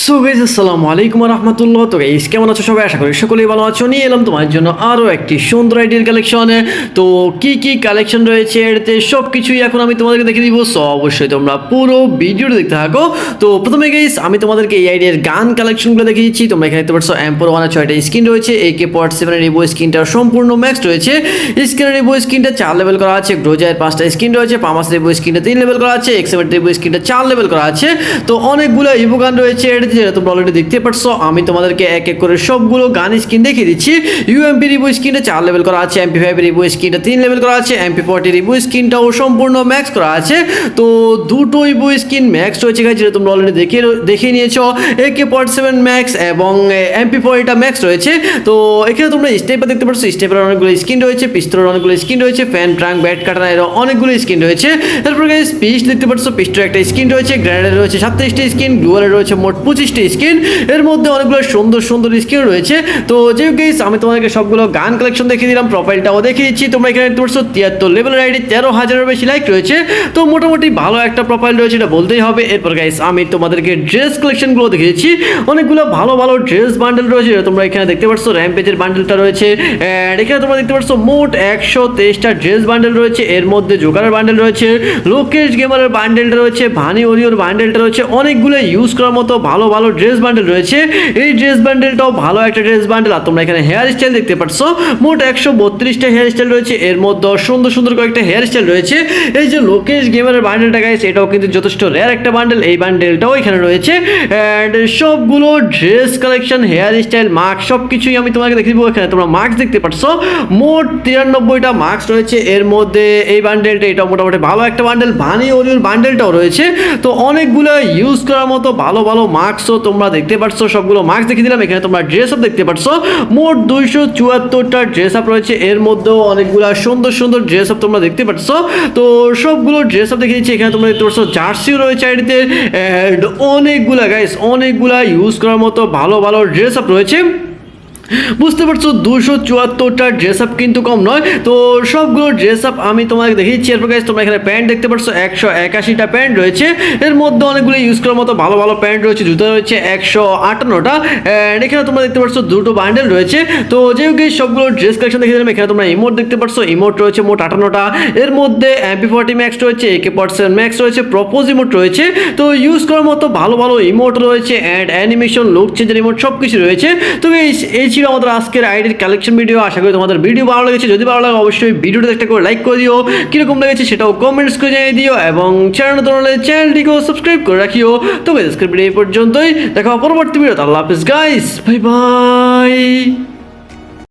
So guys আসসালামু আলাইকুম রাহমাতুল্লাহ। তো গাইস কেমন আছো সবাই? আশা করি সকলেই ভালো আছো। নিয়ে এলাম তোমার জন্য আরও একটি সুন্দর আইডিয়ার কালেকশনে। তো কি কি কালেকশন রয়েছে এতে সব কিছুই এখন আমি তোমাদেরকে দেখে দিব। সো অবশ্যই তোমরা পুরো ভিডিওটা দেখতে থাকো। তো প্রথমে গাইস আমি তোমাদেরকে এই আইডিয়ার গান কালেকশনগুলো দেখিয়ে দিচ্ছি। তোমরা এখানে দেখতে পাচ্ছ এম্পোর 1 এর 6টা স্কিন রয়েছে, AK-47 এর রিবো স্কিনটা সম্পূর্ণ ম্যাক্স রয়েছে, স্কিনের রিবো স্কিনটা 4 লেভেল করা আছে, গ্রোজার 5টা স্কিন রয়েছে, পামাস রিবো স্কিনটা 3 লেভেল করা আছে, এক্সএম রিবো স্কিনটা 4 লেভেল করা আছে। তো অনেকগুলো ইভো গান রয়েছে যেটা তোমরা অলরেডি দেখতে পাচ্ছো। আমি তোমাদেরকে এক এক করে সবগুলো গান স্কিন দেখিয়ে দিচ্ছি। ইউএমপি রিবো স্কিনটা 4 লেভেল করা আছে, MP5 রিবো স্কিনটা 3 লেভেল করা আছে, MP40 রিবো স্কিনটাও সম্পূর্ণ ম্যাক্স করা আছে। তো দুটো ইভো স্কিন ম্যাক্স রয়েছে যেটা তোমরা অলরেডি দেখে নিয়েছো। AK-47 ম্যাক্স এবং MP40টা ম্যাক্স রয়েছে। তো এখানে তোমরা স্টেপার দেখতে পাচ্ছ, স্টেপার অনেকগুলো স্কিন রয়েছে, পিস্তলের অনেকগুলো স্কিন রয়েছে, ফ্যান ট্রাঙ্ক ব্যাট কাটার এর অনেকগুলো স্কিন রয়েছে। তারপর গাইস পিস্ট দেখতে পাচ্ছ, পিস্টের একটা স্কিন রয়েছে, গ্রেনেডের রয়েছে 27টি স্কিন, ডুয়ালের রয়েছে মোট 25টি স্কিন। এর মধ্যে অনেকগুলো সুন্দর সুন্দর স্কিন রয়েছে। তো যে গাইস আমি তোমাদেরকে সবগুলো গান কালেকশন দেখিয়ে দিলাম, প্রোফাইলটাও দেখিয়ে দিচ্ছি। তোমরা এখানে দেখতে পাচ্ছ 73 লেভেলের আইডি, 13,000-এর বেশি লাইক রয়েছে। তো মোটামুটি ভালো একটা প্রোফাইল রয়েছে এটা বলতেই হবে। এরপর গাইস আমি তোমাদেরকে ড্রেস কালেকশনগুলো দেখিয়ে দিচ্ছি। অনেকগুলো ভালো ভালো ড্রেস বান্ডেল রয়েছে তোমরা এখানে দেখতে পাচ্ছ। র্যাম্পেজের বান্ডেলটা রয়েছে, এন্ড এখানে তোমরা দেখতে পাচ্ছ মোট 123টা ড্রেস বান্ডেল রয়েছে। এর মধ্যে জোকারের বান্ডেল রয়েছে, লোকেশ গেমারের বান্ডেলটা রয়েছে, ভানি ওরিওর বান্ডেলটা রয়েছে। অনেকগুলো ইউজ করার মতো ভালো ভালো ড্রেস বান্ডেল রয়েছে। এই ড্রেস বান্ডেলটাও ভালো একটা ড্রেস বান্ডেল। আর তোমরা এখানে হেয়ার স্টাইল দেখতে পাচ্ছ, মোট 132টা হেয়ার স্টাইল রয়েছে। এর মধ্যে সুন্দর সুন্দর কয়েকটা হেয়ার স্টাইল রয়েছে। এই যে লোকেশ গেমারের বান্ডেলটা গাইছে, এটাও কিন্তু যথেষ্ট রেয়ার একটা বান্ডেল। এই বান্ডেলটাও এখানে রয়েছে। এন্ড সবগুলো dress collection, hair style, mask সব কিছুই আমি তোমাকে দেখে দিব। এখানে তোমরা মাস্ক দেখতে পাচ্ছ, মোট 93টা মাস্ক রয়েছে। এর মধ্যে এই বান্ডেলটা এটা মোটামুটি ভালো একটা বান্ডেল। ভানি ওরিওর বান্ডেলটাও রয়েছে। তো অনেকগুলো ইউজ করার মতো ভালো ভালো মাস্কও তোমরা দেখতে পাচ্ছ। সবগুলো মাস্ক দেখে দিলাম। এখানে তোমরা ড্রেস আপ দেখতে পাচ্ছ, মোট 274টা ড্রেস আপ রয়েছে। এর মধ্যেও অনেকগুলো সুন্দর সুন্দর ড্রেস আপ তোমরা দেখতে পাচ্ছ। তো সবগুলো ড্রেস আপ দেখে দিচ্ছি। এখানে তোমরা দেখতে পাচ্ছ জার্সিও রয়েছে আইডিতে, এন্ড অনেকগুলা গাইস অনেকগুলা ইউজ করার মতো ভালো ভালো ড্রেস আপ রয়েছে। বুঝতে পারছো 274টা ড্রেস আপ কিন্তু কম নয়। তো সবগুলো ড্রেস আপ আমি তোমাকে দেখিয়েছি। এরপর গাইস তোমরা এখানে প্যান্ট দেখতে পাচ্ছ, 181টা প্যান্ট রয়েছে। এর মধ্যে অনেকগুলো ইউজ করার মতো ভালো ভালো প্যান্ট রয়েছে, জুতা রয়েছে 158টা। এন্ড এখানে তোমরা দেখতে পাচ্ছ দুটো বান্ডেল রয়েছে। তো যেহেতু গাইস সবগুলো ড্রেস কালেকশন দেখে দিলাম। এখানে তোমরা ইমোট দেখতে পাচ্ছ, ইমোট রয়েছে মোট 58টা। এর মধ্যে MP40 ম্যাক্স রয়েছে, AK-47 ম্যাক্স রয়েছে, প্রপোজ ইমোট রয়েছে। তো ইউজ করার মতো ভালো ভালো ইমোট রয়েছে, অ্যান্ড অ্যানিমেশন, লুক চেঞ্জের ইমোট সব কিছু রয়েছে। তো এই ছিল আমাদের আজকের আইডির কালেকশন ভিডিও। আশা করি তোমাদের ভিডিও ভালো লেগেছে। যদি ভালো লাগে অবশ্যই ভিডিওটা একটা করে লাইক করে দিও, কিরকম লেগেছে সেটাও কমেন্টস করে জানিয়ে দিও, এবং চ্যানেলটিকেও সাবস্ক্রাইব করে রাখিও। তো আজকের ভিডিও এই পর্যন্তই, দেখা পরবর্তী ভিডিওতে। আল্লাহ হাফেজ গাইস, বাই বাই।